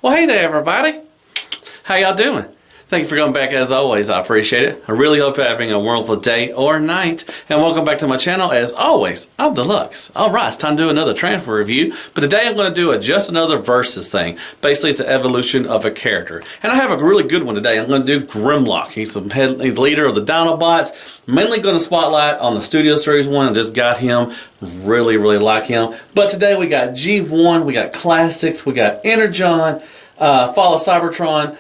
Well, hey there, everybody. How y'all doing? Thank you for coming back as always. I appreciate it. I really hope you're having a wonderful day or night. And welcome back to my channel. As always, I'm Deluxe. Alright, it's time to do another transfer review. But today I'm going to do just another versus thing. Basically, it's an evolution of a character. And I have a really good one today. I'm going to do Grimlock. He's the leader of the Dinobots. Mainly going to spotlight on the Studioseries one. I just got him. Really like him. But today we got G1, we got Classics, we got Energon, Fallofcybertron,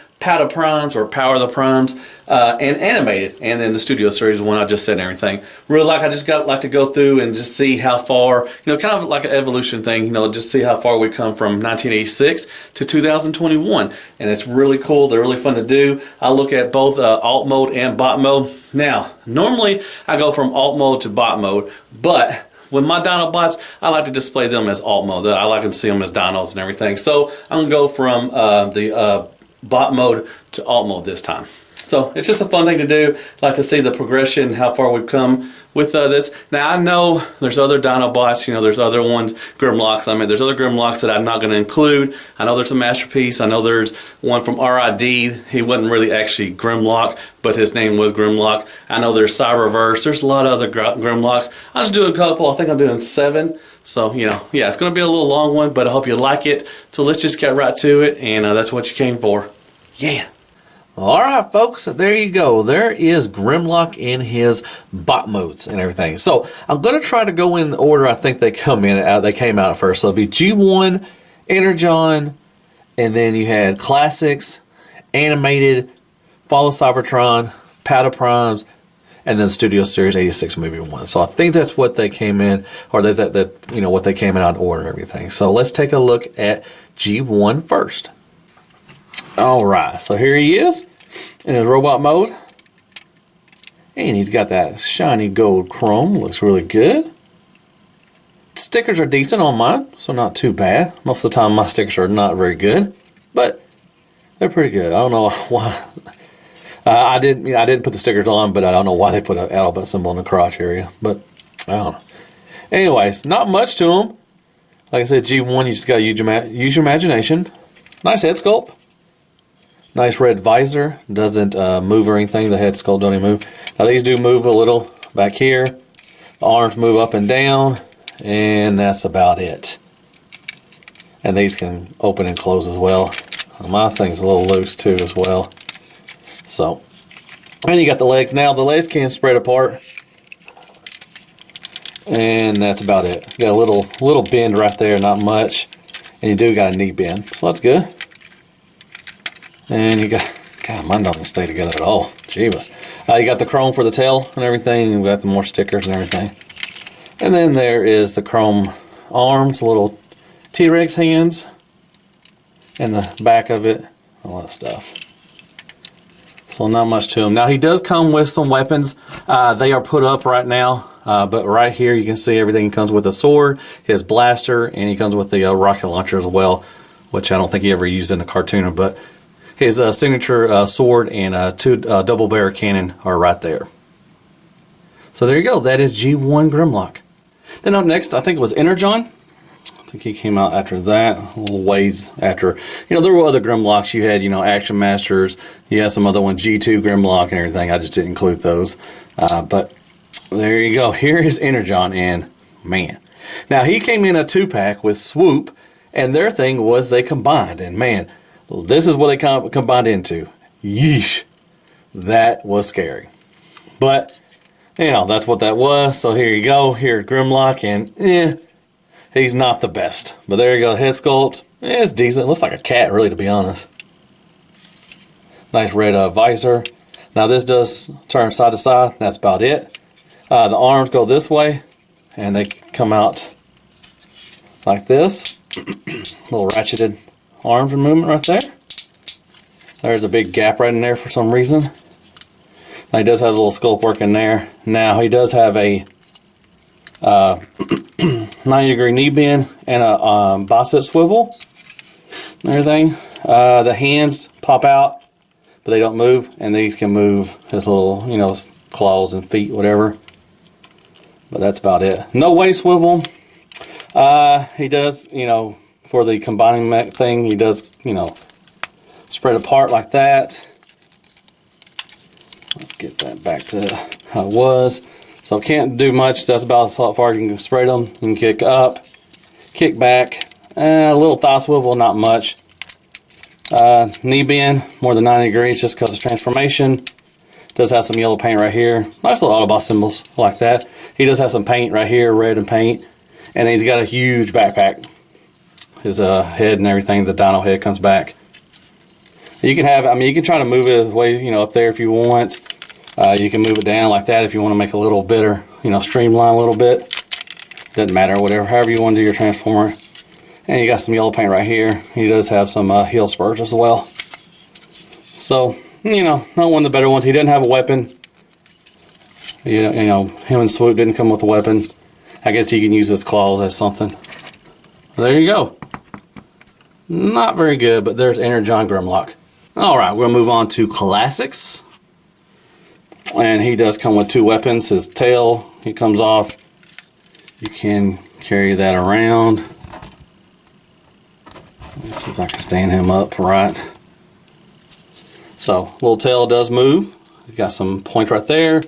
Power of the Primes, and animated, and then the Studioseries one I just said and everything. Really I just like to go through and just see how far, kind of like an evolution thing, just see how far we come from 1986 to 2021, and it's really cool. They're really fun to do. I look at both alt mode and bot mode. Now, normally I go from alt mode to bot mode, but with my Dinobots, I like to display them as alt mode. I like to see them as dinos and everything. So I'm going to go from the bot mode to alt mode this time. So it's just a fun thing to do. I like to see the progression, how far we've come with this. Now I know there's other Dinobots, there's other ones, Grimlocks. I mean, there's other Grimlocks that I'm not going to include. I know there's a Masterpiece. I know there's one from RID. He wasn't really actually Grimlock, but his name was Grimlock. I know there's Cyberverse. There's a lot of other Grimlocks. I'll just do a couple. I think I'm doing 7. So, yeah, it's going to be a little long one, but I hope you like it. So let's just get right to it, and that's what you came for. Yeah. Alright folks, there you go. There is Grimlock in his bot modes and everything. So I'm going to try to go in the order I think they came out at first. So it'll be G1, Energon, and then you had Classics, Animated, Fallofcybertron, Power of the Primes, and then Studioseries 86 movie 1. So I think that's what they came in, or what they came in out of order and everything. So let's take a look at G1 first. Alright, so here he is in his robot mode. And he's got that shiny gold chrome. Looks really good. Stickers are decent on mine, so not too bad. Most of the time my stickers are not very good, but they're pretty good. I don't know why. I didn't put the stickers on, but I don't know why they put an alphabet symbol in the crotch area. But I don't know. Anyways, not much to them. Like I said, G1, you just gotta use your imagination. Nice head sculpt. Nice red visor. Doesn't move or anything. The head sculpt don't even move. Now these do move a little back here. The arms move up and down, and that's about it. And these can open and close as well. My thing's a little loose too as well. So, and you got the legs. Now the legs can spread apart, and that's about it. You got a little bend right there, not much, and you do got a knee bend, so that's good. And you got, God, mine don't stay together at all. Jeebus. You got the chrome for the tail and everything. You got the more stickers and everything. And then there is the chrome arms, little T-Rex hands, and the back of it, all that stuff. So not much to him. Now he does come with some weapons. They are put up right now. But right here you can see everything. He comes with a sword, his blaster, and he comes with the rocket launcher as well, which I don't think he ever used in a cartoon, but his signature sword and 2 double barrel cannon are right there. So there you go. That is G1 Grimlock. Then up next, I think it was Energon. I think he came out after that, a little ways after. There were other Grimlocks. You had, Action Masters. You had some other one, G2 Grimlock and everything. I just didn't include those. But there you go. Here is Energon, and man. Now, he came in a 2-pack with Swoop, and their thing was they combined. And man, this is what they combined into. Yeesh. That was scary. But, that's what that was. So here you go. Here's Grimlock, and he's not the best. But there you go. Head sculpt. It's decent. It looks like a cat, really, to be honest. Nice red visor. Now this does turn side to side. That's about it. The arms go this way, and they come out like this. Little ratcheted arms and movement right there. There's a big gap right in there for some reason. Now he does have a little sculpt work in there. Now he does have a 90-degree knee bend and a bicep swivel and everything. The hands pop out, but they don't move, and these can move his little, claws and feet, whatever. But that's about it. No waist swivel. He does, for the combining mech thing, he does, spread apart like that. Let's get that back to how it was. So can't do much. That's about as far as you can spread them. You can kick up, kick back, a little thigh swivel, not much. Knee bend, more than 90 degrees just because of transformation. Does have some yellow paint right here. Nice little Autobot symbols like that. He does have some paint right here, red and paint. And then he's got a huge backpack. His head and everything, the dino head comes back. You can have, I mean, you can try to move it way, you know, up there if you want. You can move it down like that if you want to make a little better, you know, streamline a little bit. Doesn't matter, whatever, however you want to do your transformer. And you got some yellow paint right here. He does have some heel spurs as well. So, you know, not one of the better ones. He didn't have a weapon. You know, him and Swoop didn't come with a weapon. I guess he can use his claws as something. There you go. Not very good, but there's Energon Grimlock. Alright, we're going to move on to Classics. And he does come with 2 weapons. His tail, he comes off. You can carry that around. Let's see if I can stand him up right. So, little tail does move. You got some points right there.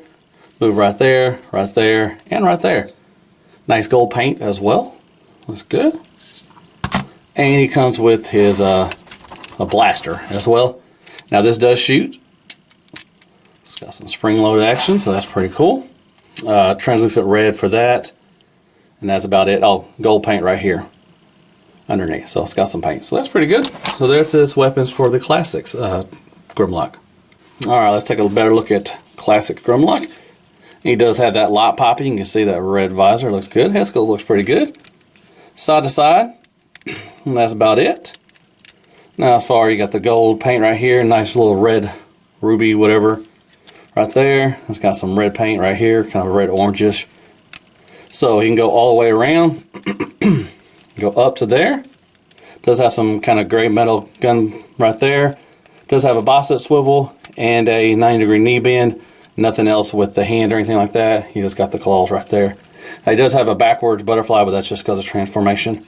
Move right there, and right there. Nice gold paint as well. Looks good. And he comes with his a blaster as well. Now this does shoot. It's got some spring-loaded action, so that's pretty cool. Translucent red for that. And that's about it. Oh, gold paint right here underneath. So it's got some paint. So that's pretty good. So there's his weapons for the Classics Grimlock. Alright, let's take a better look at Classic Grimlock. He does have that light popping. You can see that red visor looks good. Head sculpt looks pretty good. Side to side. And that's about it. Now as far, you got the gold paint right here. Nice little red ruby whatever right there. It's got some red paint right here. Kind of red orangish. So you can go all the way around. Go up to there. Does have some kind of gray metal gun right there. Does have a bicep swivel and a 90-degree knee bend. Nothing else with the hand or anything like that. He just got the claws right there. He does have a backwards butterfly, but that's just because of transformation.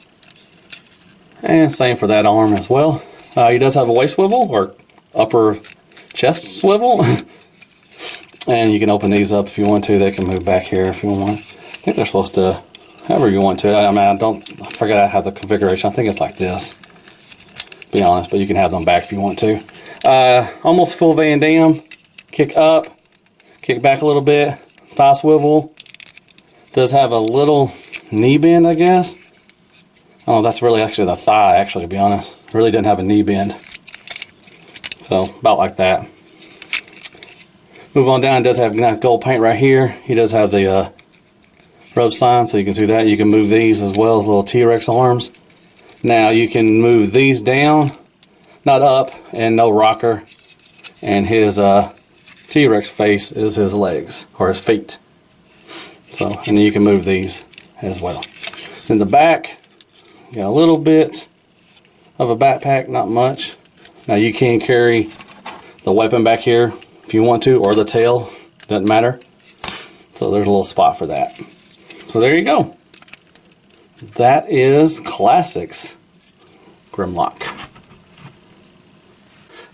And same for that arm as well. He does have a waist swivel or upper chest swivel. And you can open these up if you want to. They can move back here if you want. I think they're supposed to, however you want to. I mean, I forgot I have the configuration. I think it's like this, to be honest, but you can have them back if you want to. Almost full Van Damme. Kick up, kick back a little bit, thigh swivel. Does have a little knee bend, I guess. Oh, that's really actually the thigh, actually, to be honest. Really didn't have a knee bend. So, about like that. Move on down, it does have nice gold paint right here. He does have the rub sign, so you can see that. You can move these as well as little T-Rex arms. Now, you can move these down, not up, and no rocker. And his T-Rex face is his legs, or his feet. So, and then you can move these as well. In the back, you got a little bit of a backpack, not much. Now you can carry the weapon back here if you want to, or the tail, doesn't matter. So there's a little spot for that. So there you go. That is Classics Grimlock.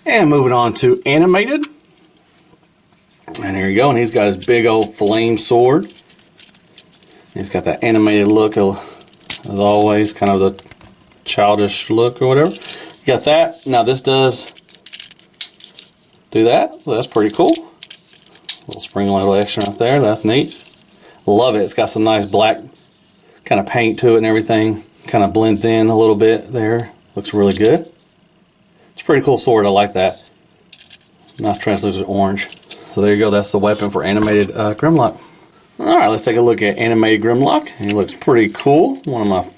And moving on to Animated. And here you go, and he's got his big old flame sword. He's got that animated look as always, kind of the childish look or whatever. You got that. Now this does do that, so that's pretty cool. Little spring level action right there, that's neat. Love it. It's got some nice black kind of paint to it and everything. Kind of blends in a little bit there. Looks really good. It's a pretty cool sword, I like that. Nice translucent orange. So there you go, that's the weapon for Animated Grimlock. Alright, let's take a look at Animated Grimlock. He looks pretty cool. One of my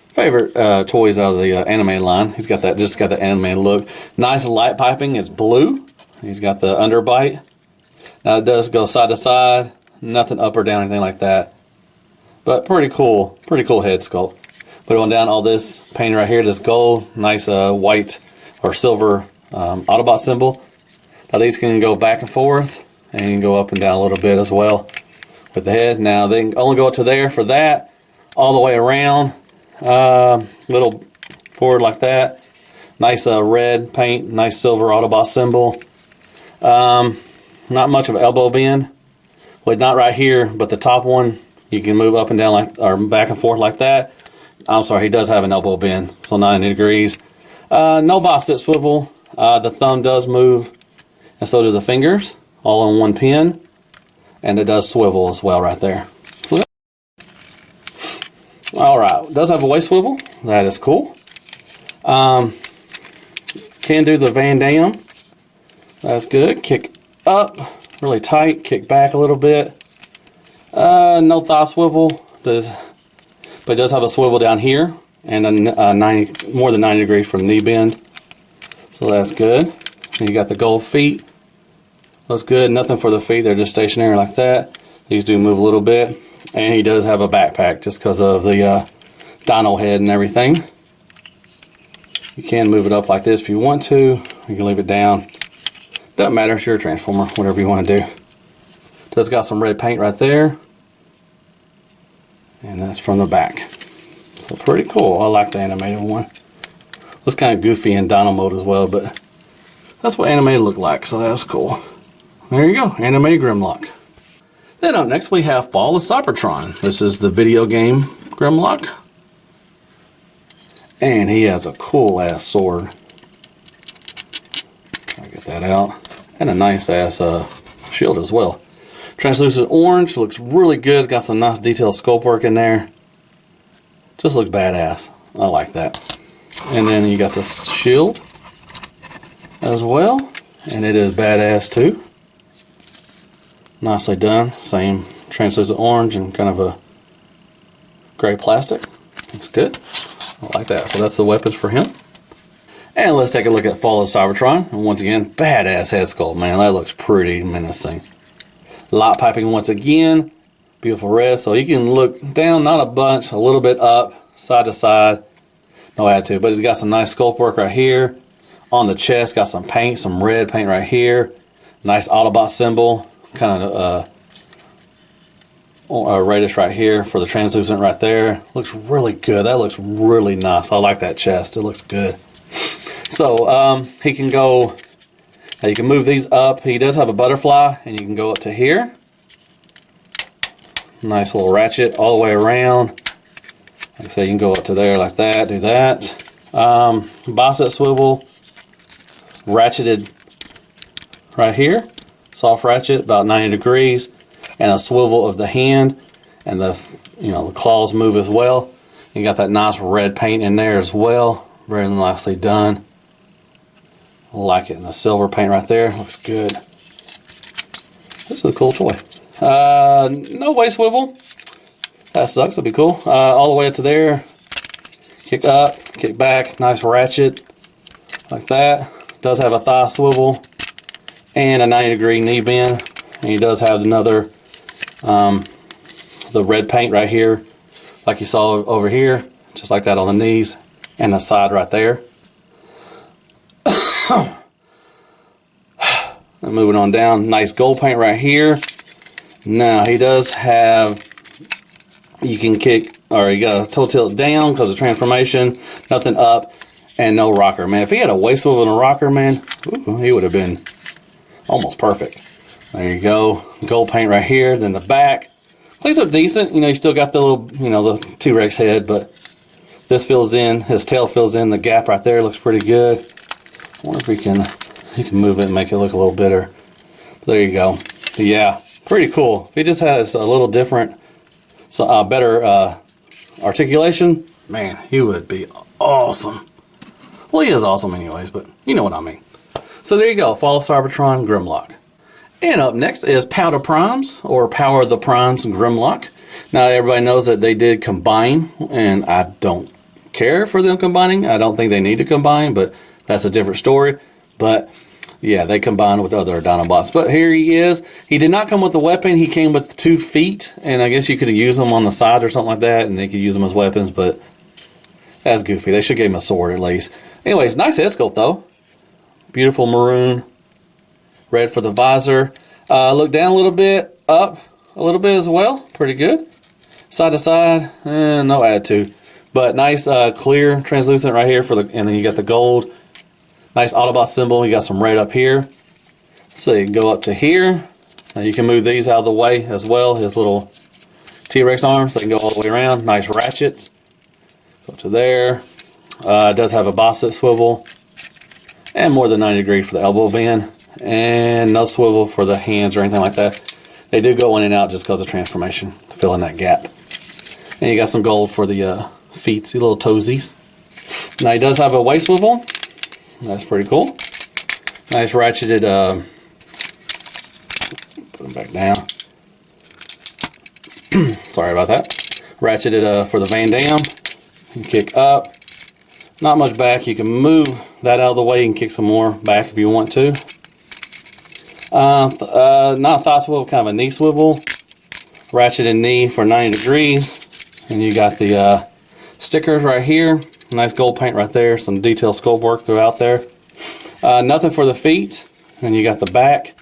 favorite toys out of the animated line. He's got that, just got the animated look. Nice light piping, it's blue. He's got the underbite. Now it does go side to side. Nothing up or down, anything like that. But pretty cool head sculpt. Put on down all this paint right here, this gold, nice white or silver Autobot symbol. Now these can go back and forth, and you can go up and down a little bit as well with the head. Now they can only go to there for that, all the way around, little forward like that. Nice red paint, nice silver Autobot symbol. Not much of an elbow bend. Well, not right here, but the top one, you can move up and down like, or back and forth like that. I'm sorry, he does have an elbow bend, so 90 degrees. No bicep swivel. The thumb does move, and so do the fingers, all on one pin. And it does swivel as well right there. Alright, does have a waist swivel. That is cool. Can do the Van Damme. That's good. Kick up really tight, kick back a little bit. No thigh swivel, but it does have a swivel down here and a more than 90 degrees from knee bend. So that's good. And you got the gold feet. Looks good. Nothing for the feet, they're just stationary like that. These do move a little bit. And he does have a backpack just because of the dino head and everything. You can move it up like this if you want to. You can leave it down. Doesn't matter, it's your Transformer, whatever you want to do. Does got some red paint right there. And that's from the back. So pretty cool. I like the animated one. Looks kind of goofy in Dino mode as well, but that's what animated looked like, so that's cool. There you go, animated Grimlock. Then up next we have Fallofcybertron. This is the video game Grimlock. And he has a cool ass sword. I'll get that out. And a nice ass shield as well. Translucent orange, looks really good. Got some nice detailed sculpt work in there. Just looks badass. I like that. And then you got the shield as well. And it is badass too. Nicely done. Same translucent orange and kind of a gray plastic. Looks good. I like that. So that's the weapons for him. And let's take a look at Fallofcybertron. And once again, badass head sculpt, man. That looks pretty menacing. Light piping once again. Beautiful red. So you can look down, not a bunch, a little bit up, side to side. No attitude. But it's got some nice sculpt work right here. On the chest, got some paint, some red paint right here. Nice Autobot symbol. Kind of reddish right here for the translucent right there. Looks really good. That looks really nice. I like that chest. It looks good. So he can go, you can move these up. He does have a butterfly, and you can go up to here. Nice little ratchet all the way around. Like I say, you can go up to there like that, do that. Bicep swivel, ratcheted right here. Soft ratchet, about 90 degrees. And a swivel of the hand. And the claws move as well. You got that nice red paint in there as well. Very nicely done. I like it. And the silver paint right there. Looks good. This is a cool toy. No waist swivel. That sucks. That'd be cool. All the way up to there. Kick up, kick back. Nice ratchet. Like that. Does have a thigh swivel. And a 90 degree knee bend. And he does have another, the red paint right here. Like you saw over here. Just like that on the knees. And the side right there. And moving on down, nice gold paint right here. Now he does have, you can kick, or you got to toe tilt down because of transformation. Nothing up, and no rocker, man. If he had a waist swivel and a rocker, man, ooh, he would have been almost perfect. There you go, gold paint right here. Then the back, things look decent. You still got the little, the T-Rex head, but this fills in, his tail fills in the gap right there. Looks pretty good. I wonder if you can move it and make it look a little better. There you go. But yeah, pretty cool. If he just has a little different, better articulation, man, he would be awesome. Well, he is awesome anyways, but you know what I mean. So there you go, Fallofcybertron Grimlock. And up next is Powder Primes, or Power of the Primes Grimlock. Now everybody knows that they did combine, and I don't care for them combining. I don't think they need to combine, but that's a different story. But yeah, they combined with other Dinobots. But here he is. He did not come with the weapon. He came with 2 feet, and I guess you could use them on the side or something like that, and they could use them as weapons, but that's goofy. They should give him a sword at least. Anyways, nice head sculpt though. Beautiful maroon. Red for the visor. Look down a little bit, up a little bit as well. Pretty good. Side to side, no attitude. But nice clear translucent right here for the, and then you got the gold Nice Autobot symbol. You got some red up here. So you can go up to here. Now you can move these out of the way as well. His little T-Rex arms, they can go all the way around. Nice ratchets. Go to there. It does have a Bosset swivel. And more than 90 degrees for the elbow band. And no swivel for the hands or anything like that. They do go in and out just because of transformation to fill in that gap. And you got some gold for the feet, the little toesies. Now he does have a waist swivel. That's pretty cool. Nice ratcheted, put him back down. Sorry about that. Ratcheted for the Van Dam. You kick up. Not much back. You can move that out of the way and kick some more back if you want to. Not a thigh swivel, kind of a knee swivel. Ratcheted knee for 90 degrees. And you got the stickers right here. Nice gold paint right there. Some detailed sculpt work throughout there. Nothing for the feet. And you got the back.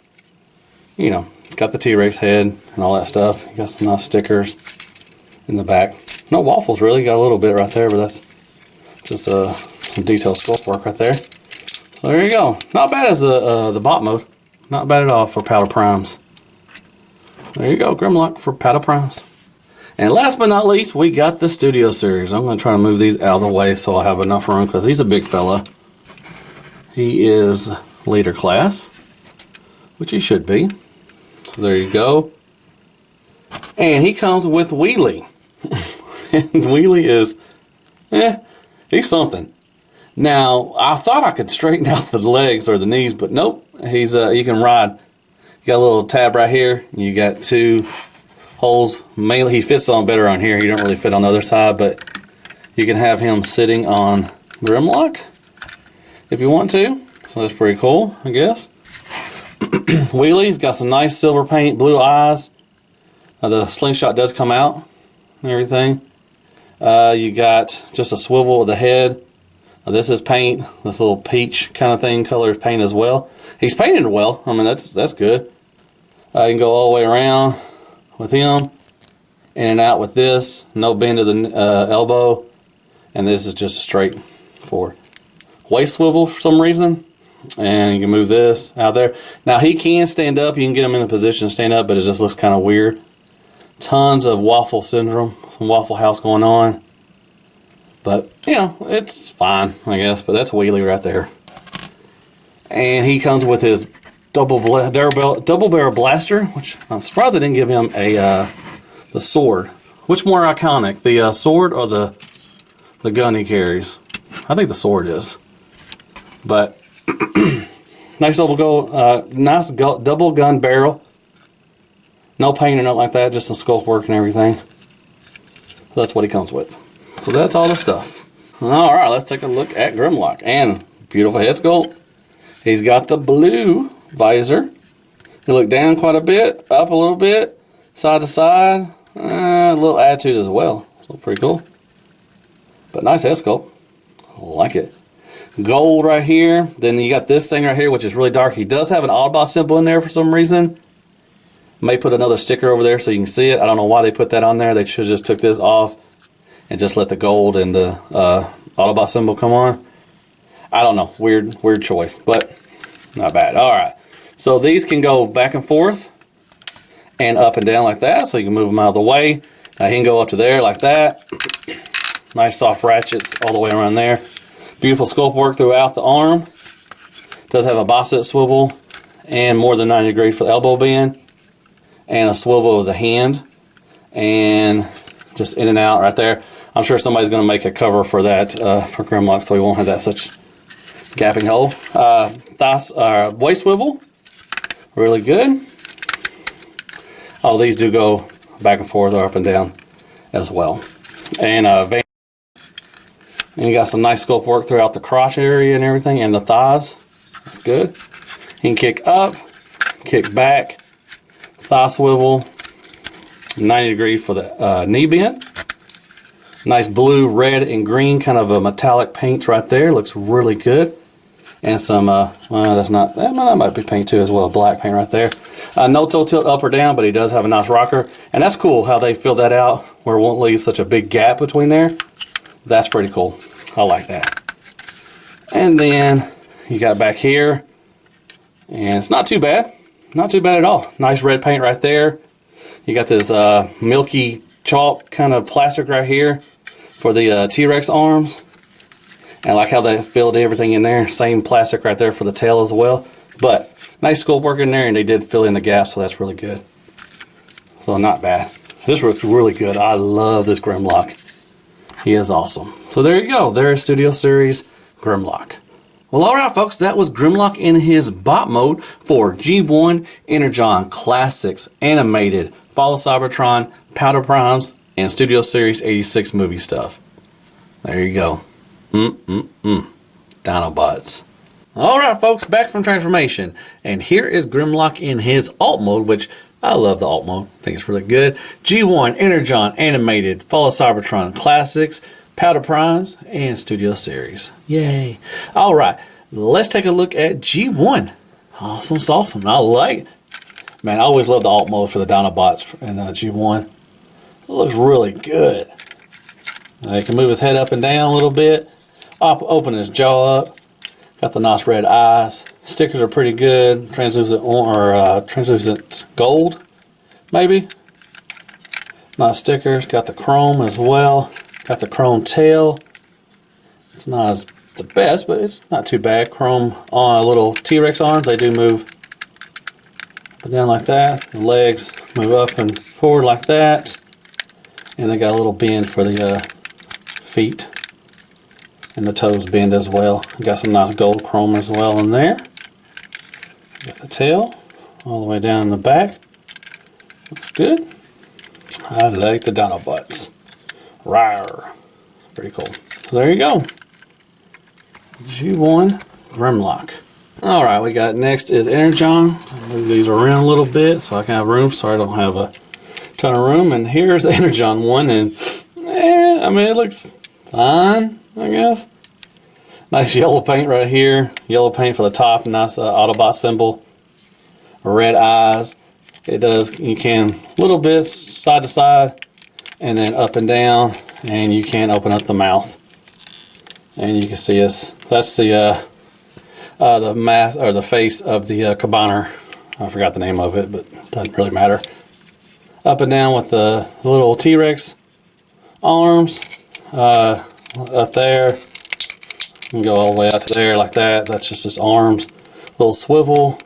You know, it's got the T-Rex head and all that stuff. You got some nice stickers in the back. No waffles really. Got a little bit right there, but that's just some detailed sculpt work right there. So there you go. Not bad as the bot mode. Not bad at all for Powder Primes. There you go, Grimlock for Powder Primes. And last but not least, we got the Studio Series. I'm going to try to move these out of the way so I have enough room because he's a big fella. He is leader class, which he should be. So there you go. And he comes with Wheelie. And Wheelie is, he's something. Now, I thought I could straighten out the legs or the knees, but nope. He's you can ride. You got a little tab right here. And you got two holes. Mainly, he fits on better on here. He don't really fit on the other side, but you can have him sitting on Grimlock if you want to. So that's pretty cool, I guess. Wheelie's got some nice silver paint, blue eyes. The slingshot does come out and everything. You got just a swivel of the head. This is paint. This little peach kind of thing, color paint as well. He's painted well. I mean, that's good. You can go all the way around with him, in and out with this. No bend to the elbow, and this is just a straight forward waist swivel for some reason. And you can move this out there. Now he can stand up. You can get him in a position to stand up, but it just looks kind of weird. Tons of waffle syndrome, some Waffle House going on. But, you know, it's fine, I guess. But that's Wheelie right there. And he comes with his double barrel blaster, which I'm surprised I didn't give him the sword. Which more iconic, the sword or the gun he carries? I think the sword is. But nice double gun barrel. No paint or nothing like that, just some sculpt work and everything. So that's what he comes with. So that's all the stuff. All right, let's take a look at Grimlock. And beautiful head sculpt. He's got the blue visor. You look down quite a bit, up a little bit, side to side. A little attitude as well. So pretty cool. But nice head sculpt. I like it. Gold right here. Then you got this thing right here, which is really dark. He does have an Autobot symbol in there for some reason. May put another sticker over there so you can see it. I don't know why they put that on there. They should have just took this off and just let the gold and the Autobot symbol come on. I don't know. Weird choice, but not bad. All right. So these can go back and forth and up and down like that. So you can move them out of the way. He can go up to there like that. Nice soft ratchets all the way around there. Beautiful sculpt work throughout the arm. Does have a Bosset swivel and more than 90 degrees for the elbow bend. And a swivel of the hand. And just in and out right there. I'm sure somebody's going to make a cover for that for Grimlock so he won't have that such gapping hole. Waist swivel. Really good. All these do go back and forth or up and down as well. And you got some nice sculpt work throughout the crotch area and everything and the thighs. That's good. He can kick up, kick back, thigh swivel, 90 degrees for the knee bend. Nice blue, red, and green kind of a metallic paint right there. Looks really good. And some, that might be paint too as well. Black paint right there. No toe tilt up or down, but he does have a nice rocker. And that's cool how they fill that out where it won't leave such a big gap between there. That's pretty cool. I like that. And then you got back here. And it's not too bad. Not too bad at all. Nice red paint right there. You got this milky chalk kind of plastic right here for the T-Rex arms. And I like how they filled everything in there. Same plastic right there for the tail as well. But nice sculpt work in there, and they did fill in the gaps, so that's really good. So not bad. This looks really good. I love this Grimlock. He is awesome. So there you go. There's Studio Series Grimlock. Well, alright folks, that was Grimlock in his bot mode for G1 Energon Classics Animated Fallofcybertron, Powder Primes, and Studio Series 86 movie stuff. There you go. Dinobots. Alright folks, back from transformation. And here is Grimlock in his alt mode, which I love the alt mode. I think it's really good. G1 Energon Animated Fallofcybertron Classics, Powder Primes, and Studio Series. Yay. Alright, let's take a look at G1. Awesome sauce. I like it. Man, I always love the alt mode for the Dinobots in G1. It looks really good. He can move his head up and down a little bit. Open his jaw up. Got the nice red eyes. Stickers are pretty good. Translucent or translucent gold, maybe. Nice stickers. Got the chrome as well. Got the chrome tail. It's not as the best, but it's not too bad. Chrome on little T-Rex arms. They do move up and down like that. The legs move up and forward like that. And they got a little bend for the feet. And the toes bend as well. Got some nice gold chrome as well in there. Got the tail all the way down the back. Looks good. I like the Dinobots. Rawr. Pretty cool. So there you go. G1 Grimlock. Alright, we got next is Energon. I'll move these around a little bit so I can have room, so I don't have a ton of room. And here's the Energon one, and I mean, it looks fine, I guess. Nice yellow paint right here. Yellow paint for the top, nice Autobot symbol. Red eyes. It does, you can, little bits side to side, and then up and down, and you can open up the mouth. And you can see that's the mask or the face of the Combiner. I forgot the name of it, but it doesn't really matter. Up and down with the little T-Rex arms up there. You can go all the way out to there like that. That's just his arms. Little swivel.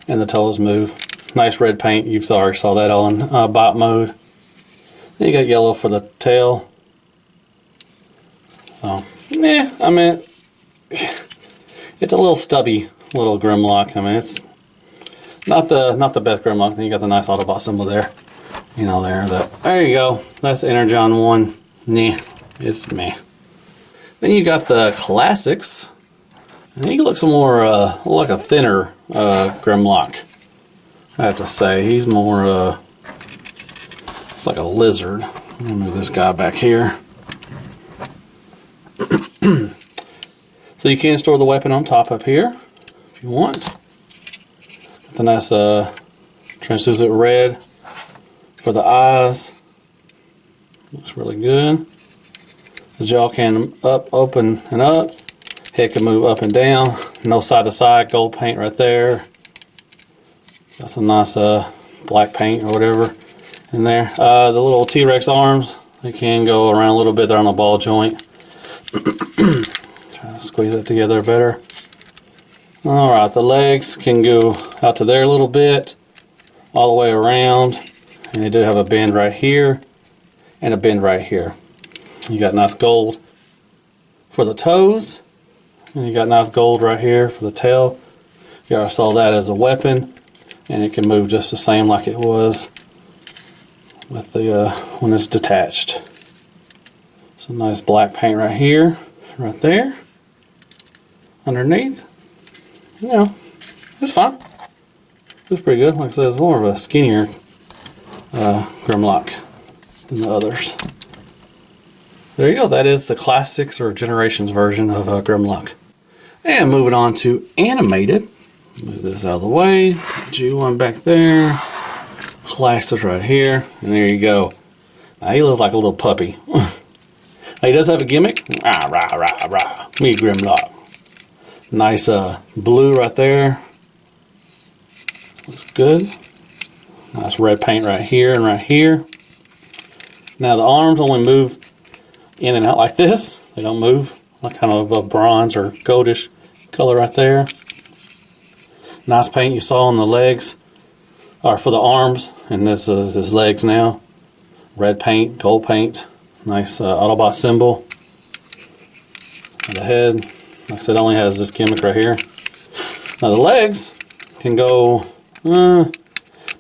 And the toes move. Nice red paint. You already saw that on bot mode. Then you got yellow for the tail. So, yeah, I mean, it's a little stubby little Grimlock. I mean, it's not the best Grimlock. Then you got the nice Autobot symbol there. You know, there you go. That's Energon 1. Nah, it's meh. Then you got the classics. And he looks more like a thinner Grimlock. I have to say, he's more it's like a lizard. Let me move this guy back here. So you can store the weapon on top up here if you want. Got the nice translucent red for the eyes. Looks really good. The jaw can open and up. Head can move up and down. No side to side. Gold paint right there. Got some nice black paint or whatever in there. The little T-Rex arms, they can go around a little bit. They're on a ball joint. Try to squeeze that together better. Alright, the legs can go out to there a little bit, all the way around, and they do have a bend right here and a bend right here. You got nice gold for the toes, and you got nice gold right here for the tail. You already saw that as a weapon, and it can move just the same like it was with the when it's detached. Some nice black paint right here, right there, underneath. You know, it's fine. It's pretty good. Like I said, it's more of a skinnier Grimlock than the others. There you go. That is the classics or generations version of Grimlock. And moving on to animated. Move this out of the way. G1 back there. Classics right here. And there you go. Now he looks like a little puppy. He does have a gimmick. Rah, rah, rah, rah. Me, Grimlock. Nice blue right there. Looks good. Nice red paint right here and right here. Now the arms only move in and out like this. They don't move like kind of a bronze or goldish color right there. Nice paint you saw on the legs, or for the arms, and this is his legs now. Red paint, gold paint. Nice Autobot symbol. The head, like I said, only has this gimmick right here. Now the legs can go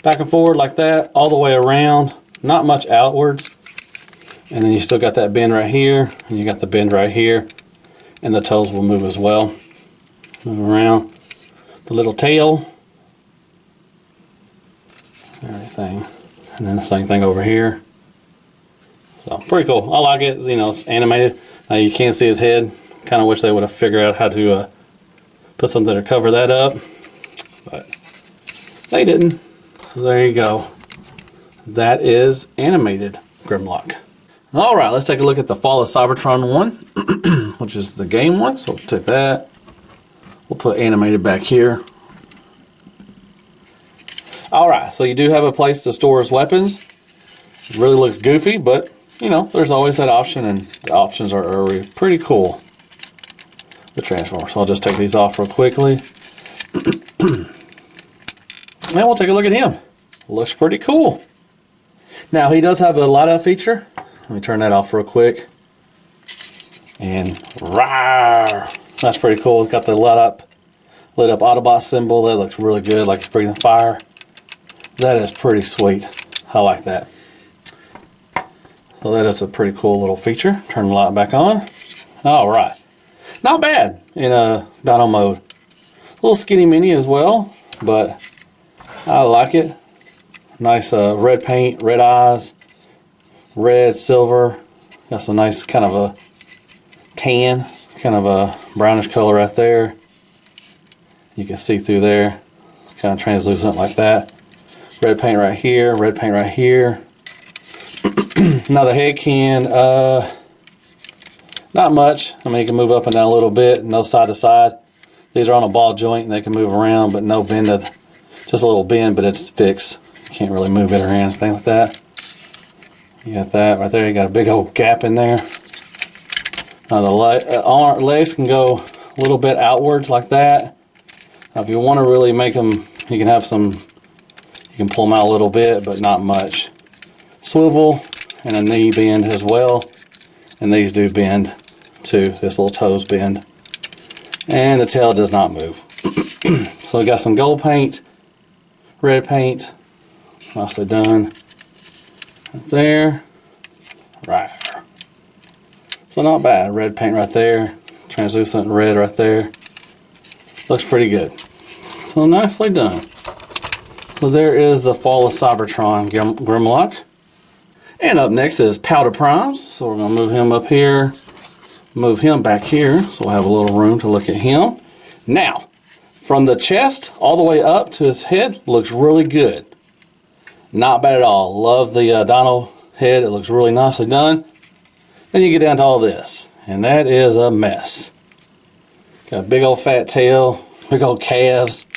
back and forward like that, all the way around, not much outwards. And then you still got that bend right here, and you got the bend right here, and the toes will move as well. Move around. The little tail, everything, and then the same thing over here. So pretty cool. I like it. You know, it's animated. You can't see his head. Kind of wish they would have figured out how to put something to cover that up, but they didn't. So there you go. That is animated Grimlock. All right, let's take a look at the Fallofcybertron one, which is the game one. So we'll take that. We'll put animated back here. All right, so you do have a place to store his weapons. It really looks goofy, but you know, there's always that option, and the options are pretty cool. The transformer. So I'll just take these off real quickly. And we'll take a look at him. Looks pretty cool. Now he does have a light up feature. Let me turn that off real quick. And rawr, that's pretty cool. It's got the lit up Autobot symbol. That looks really good, like it's breathing fire. That is pretty sweet. I like that. So that is a pretty cool little feature. Turn the light back on. All right. Not bad in Dino mode. A little skinny mini as well, but I like it. Nice red paint, red eyes, red, silver. Got some nice kind of a tan, kind of a brownish color right there. You can see through there, kind of translucent like that. Red paint right here, red paint right here. Now the head can, not much. I mean, you can move up and down a little bit, no side to side. These are on a ball joint and they can move around, but no bend, just a little bend, but it's fixed. You can't really move it or anything like that. You got that right there. You got a big old gap in there. Now the legs can go a little bit outwards like that. Now if you want to really make them, you can have some, you can pull them out a little bit, but not much. Swivel and a knee bend as well. And these do bend too. This little toes bend. And the tail does not move. So we got some gold paint, red paint, nicely done. Right there. Right. So not bad. Red paint right there. Translucent red right there. Looks pretty good. So nicely done. So there is the Fallofcybertron Grimlock. And up next is Powder Primes. So we're going to move him up here. Move him back here. So we'll have a little room to look at him. Now, from the chest all the way up to his head, looks really good. Not bad at all. Love the Dino head. It looks really nicely done. Then you get down to all this. And that is a mess. Got a big old fat tail. Big old calves.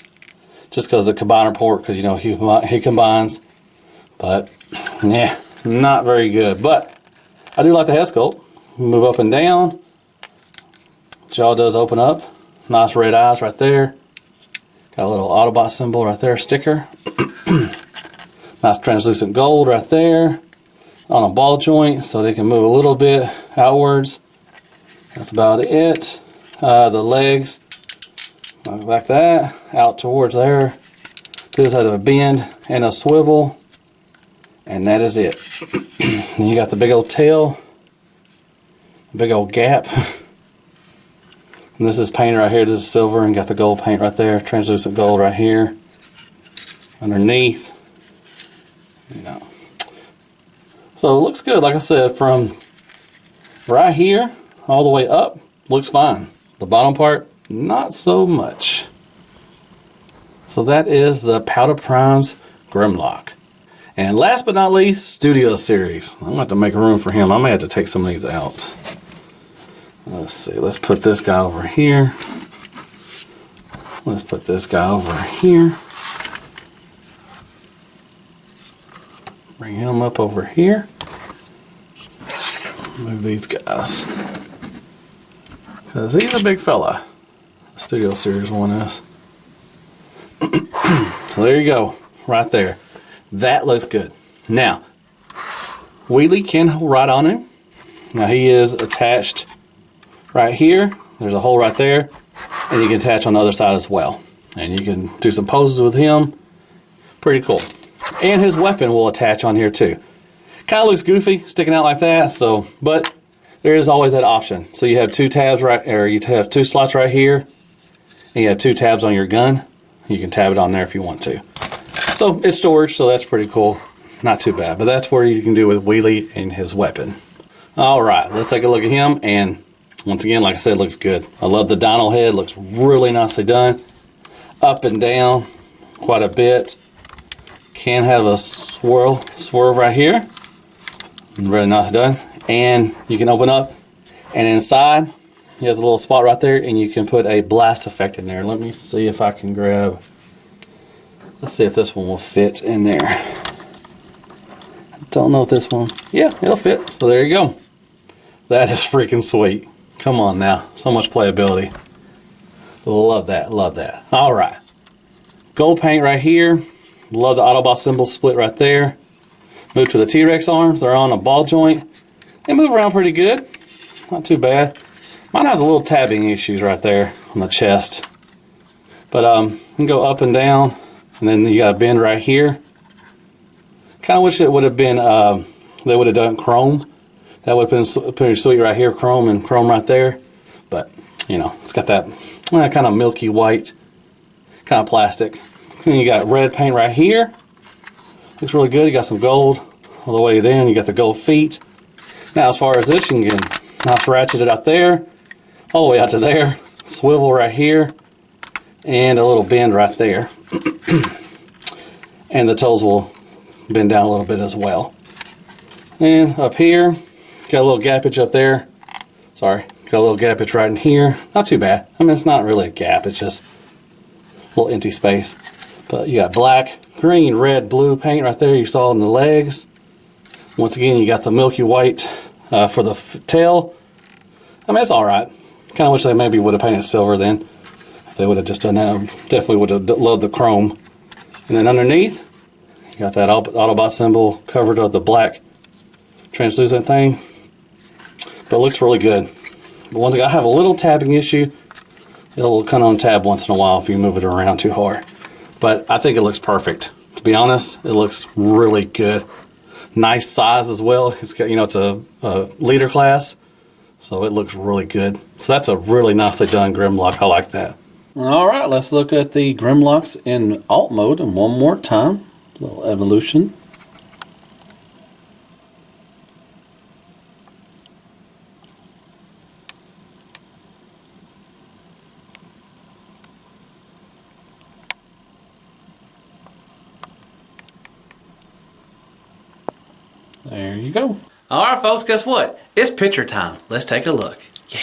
Just because the combiner port, because you know he combines. But, yeah, not very good. But I do like the head sculpt. Move up and down. Jaw does open up. Nice red eyes right there. Got a little Autobot symbol right there, sticker. Nice translucent gold right there. On a ball joint, so they can move a little bit outwards. That's about it. The legs, like that, out towards there. This has a bend and a swivel. And that is it. Then you got the big old tail. Big old gap. And this is painted right here. This is silver and got the gold paint right there. Translucent gold right here. Underneath. You know. So it looks good. Like I said, from right here all the way up, looks fine. The bottom part, not so much. So that is the Powder Primes Grimlock. And last but not least, Studioseries. I'm going to have to make room for him. I may have to take some of these out. Let's see. Let's put this guy over here. Let's put this guy over here. Bring him up over here. Move these guys. Because he's a big fella. The Studio Series one is. So there you go. Right there. That looks good. Now, Wheelie can ride on him. Now he is attached right here. There's a hole right there. And you can attach on the other side as well. And you can do some poses with him. Pretty cool. And his weapon will attach on here too. Kind of looks goofy, sticking out like that. So, but there is always that option. So you have two tabs right, or you have two slots right here. And you have two tabs on your gun. You can tab it on there if you want to. So it's storage, so that's pretty cool. Not too bad. But that's where you can do with Wheelie and his weapon. All right, let's take a look at him. And once again, like I said, it looks good. I love the dino head. Looks really nicely done. Up and down quite a bit. Can have a swerve right here. Really nicely done. And you can open up. And inside, he has a little spot right there. And you can put a blast effect in there. Let me see if I can grab. Let's see if this one will fit in there. I don't know if this one. Yeah, it'll fit. So there you go. That is freaking sweet. Come on now. So much playability. Love that. Love that. All right. Gold paint right here. Love the Autobot symbol split right there. Move to the T-Rex arms. They're on a ball joint. They move around pretty good. Not too bad. Mine has a little tabbing issues right there on the chest. But you can go up and down. And then you got a bend right here. Kind of wish it would have been, they would have done chrome. That would have been pretty sweet right here, chrome and chrome right there. But, you know, it's got that kind of milky white, kind of plastic. And you got red paint right here. Looks really good. You got some gold all the way down. You got the gold feet. Now, as far as this, you can get nice ratcheted out there, all the way out to there. Swivel right here. And a little bend right there. And the toes will bend down a little bit as well. And up here, got a little gappage up there. Sorry, got a little gappage right in here. Not too bad. I mean, it's not really a gap. It's just a little empty space. But you got black, green, red, blue paint right there. You saw it in the legs. Once again, you got the milky white for the tail. I mean, it's all right. Kind of wish they maybe would have painted silver then. If they would have just done that, definitely would have loved the chrome. And then underneath, you got that Autobot symbol covered with the black translucent thing. But it looks really good. But once again, I have a little tabbing issue. It'll kind of untab once in a while if you move it around too hard. But I think it looks perfect. To be honest, it looks really good. Nice size as well. It's got, you know, it's a leader class. So it looks really good. So that's a really nicely done Grimlock. I like that. All right, let's look at the Grimlocks in alt mode and one more time. A little evolution. There you go. All right, folks, guess what? It's picture time. Let's take a look. Yeah.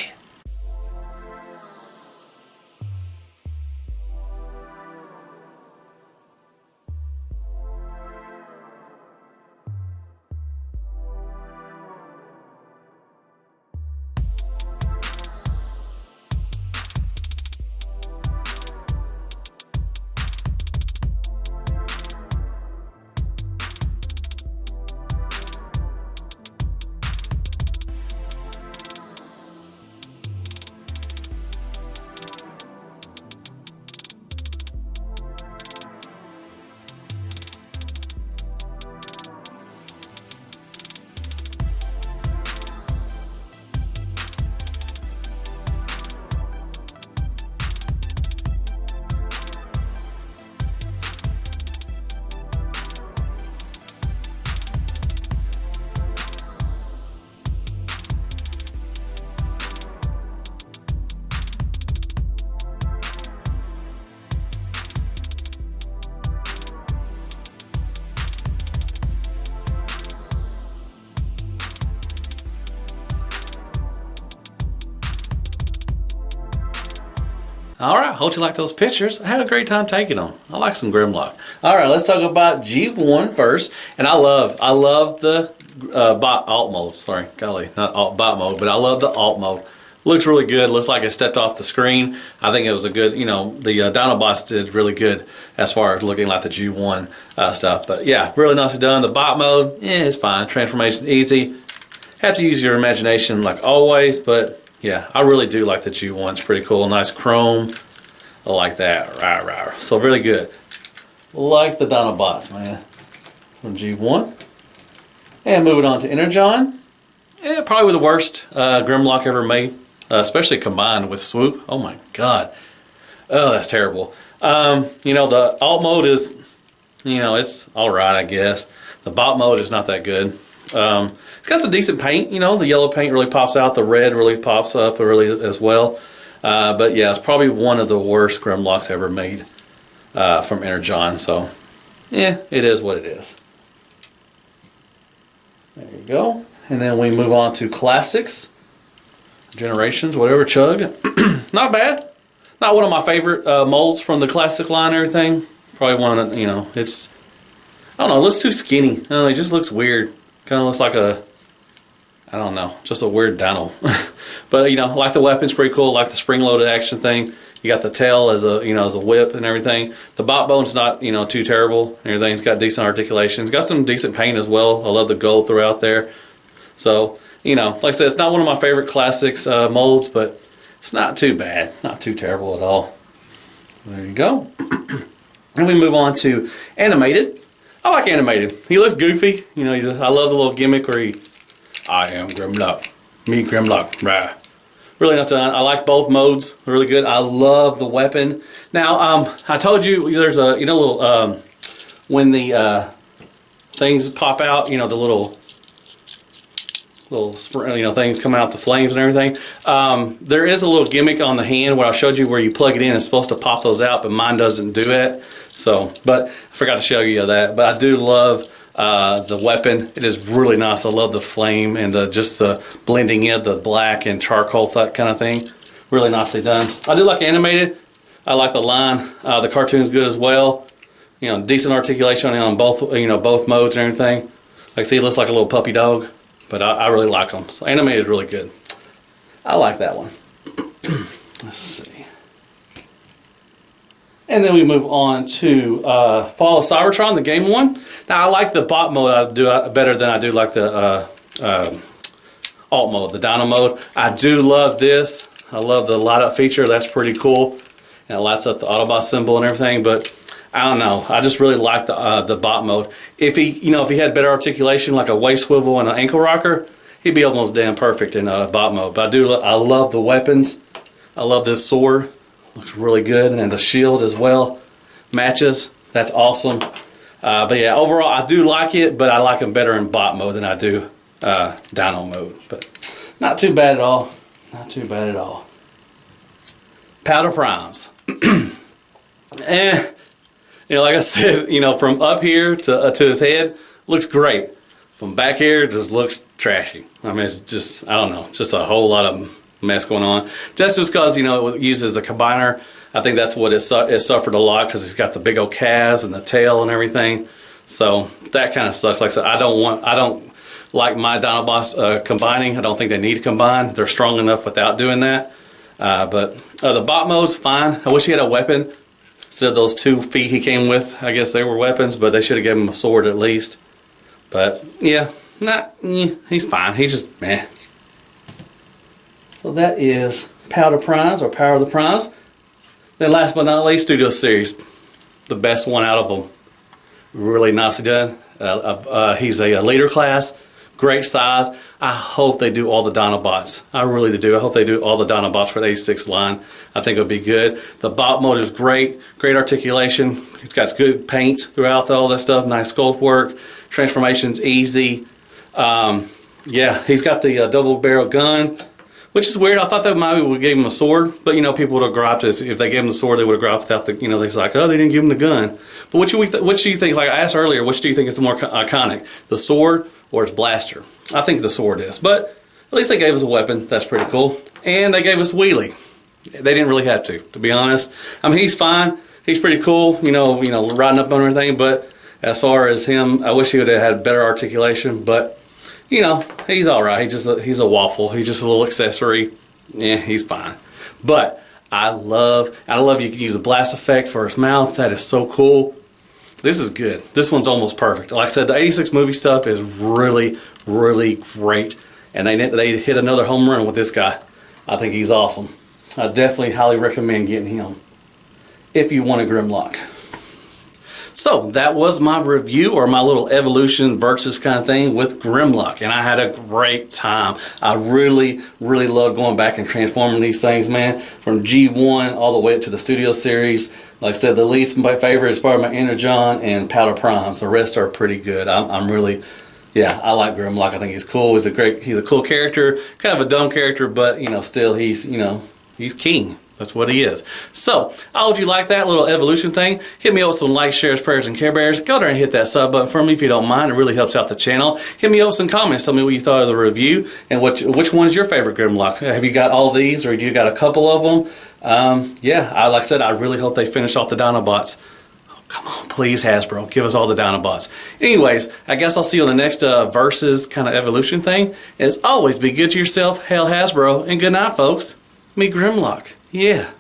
All right, hope you like those pictures. I had a great time taking them. I like some Grimlock. All right, let's talk about G1 first. And I love the alt mode. Sorry, golly, not bot mode, but I love the alt mode. Looks really good. Looks like it stepped off the screen. I think it was a good, the Dinobots did really good as far as looking like the G1 stuff. But yeah, really nicely done. The bot mode, it's fine. Transformation easy. Have to use your imagination like always, but yeah, I really do like the G1. It's pretty cool. Nice chrome. I like that. Rah. So really good. Like the Dinobots, man. From G1. And moving on to Energon. Yeah, probably the worst Grimlock ever made. Especially combined with Swoop. Oh my god. Oh, that's terrible. The alt mode is, it's alright, I guess. The bot mode is not that good. It's got some decent paint, the yellow paint really pops out, the red really pops up really as well. But yeah, it's probably one of the worst Grimlocks ever made from Energon. So, yeah, it is what it is. There you go. And then we move on to Classics. Generations, whatever, Chug. Not bad. Not one of my favorite molds from the Classic line and everything. Probably one of, it's, I don't know, it looks too skinny. I don't know, it just looks weird. Kind of looks like I don't know, just a weird dino. But, I like the weapon's pretty cool. I like the spring-loaded action thing. You got the tail as a, as a whip and everything. The bot bone's not, too terrible. Everything's got decent articulation. It's got some decent paint as well. I love the gold throughout there. So, like I said, it's not one of my favorite Classics molds, but it's not too bad. Not too terrible at all. There you go. And we move on to Animated. I like Animated. He looks goofy. I love the little gimmick where I am Grimlock. Me Grimlock. Rah. Really not done. I like both modes. Really good. I love the weapon. Now, I told you there's a, little, when the things pop out, the little things come out, the flames and everything. There is a little gimmick on the hand where I showed you where you plug it in. It's supposed to pop those out, but mine doesn't do it. So, but I forgot to show you that. But I do love the weapon. It is really nice. I love the flame and just the blending in the black and charcoal kind of thing. Really nicely done. I do like Animated. I like the line. The cartoon's good as well. Decent articulation on both both modes and everything. Like see, it looks like a little puppy dog. But I really like them. So Animated is really good. I like that one. Let's see. And then we move on to Fallofcybertron, the game one. Now I like the bot mode. I do better than I do like the alt mode, the Dino mode. I do love this. I love the light up feature. That's pretty cool. And it lights up the Autobot symbol and everything. But I don't know. I just really like the bot mode. If he, if he had better articulation, like a waist swivel and an ankle rocker, he'd be almost damn perfect in bot mode. But I love the weapons. I love this sword. Looks really good, and then the shield as well matches. That's awesome. But yeah, overall I do like it, but I like him better in bot mode than I do Dino mode. But not too bad at all. Not too bad at all. Powder Primes. Like I said, from up here to his head, looks great. From back here, it just looks trashy. I mean, it's just, I don't know, just a whole lot of mess going on. Just because, it was used as a combiner. I think that's what it suffered a lot because it's got the big old calves and the tail and everything. So that kind of sucks. Like I said, I don't like my Dinobots combining. I don't think they need to combine. They're strong enough without doing that. But the bot mode's fine. I wish he had a weapon. Instead of those 2 feet he came with, I guess they were weapons, but they should have given him a sword at least. But yeah, he's fine. He's just meh. So that is Powder Primes, or Power of the Primes. Then last but not least, Studioseries. The best one out of them. Really nicely done. He's a leader class. Great size. I hope they do all the Dinobots. I really do. I hope they do all the Dinobots for the 86 line. I think it'll be good. The bot mode is great. Great articulation. It's got good paint throughout all that stuff. Nice sculpt work. Transformation's easy. Yeah, he's got the double barrel gun, which is weird. I thought that maybe would give him a sword, but people would have griped if they gave him the sword, they would have griped without the, they're like, oh, they didn't give him the gun. But which do you think? Like I asked earlier, which do you think is the more iconic, the sword or its blaster? I think the sword is, but at least they gave us a weapon. That's pretty cool. And they gave us Wheelie. They didn't really have to be honest. I mean, he's fine. He's pretty cool, you know, riding up on everything. But as far as him, I wish he would have had better articulation. But you know, he's all right. He's a waffle. He's just a little accessory. Yeah, he's fine. But I love you can use a blast effect for his mouth. That is so cool. This is good. This one's almost perfect. Like I said, the 86 movie stuff is really, really great. And they hit another home run with this guy. I think he's awesome. I definitely highly recommend getting him if you want a Grimlock. So that was my review, or my little evolution versus kind of thing with Grimlock, and I had a great time. I really, really love going back and transforming these things, man. From G1 all the way up to the Studio Series. Like I said, the least my favorite is probably my Energon and Powder Primes. The rest are pretty good. I'm really, yeah, I like Grimlock. I think he's cool. He's a cool character, kind of a dumb character, but you know, still he's king. That's what he is. So, I hope you like that little evolution thing. Hit me up with some likes, shares, prayers, and care bears. Go there and hit that sub button for me if you don't mind. It really helps out the channel. Hit me up with some comments. Tell me what you thought of the review and which one is your favorite Grimlock. Have you got all these, or do you got a couple of them? Yeah, like I said, I really hope they finish off the Dinobots. Oh, come on, please, Hasbro. Give us all the Dinobots. Anyways, I guess I'll see you on the next versus kind of evolution thing. As always, be good to yourself. Hail Hasbro, and good night, folks. Me Grimlock. Yeah.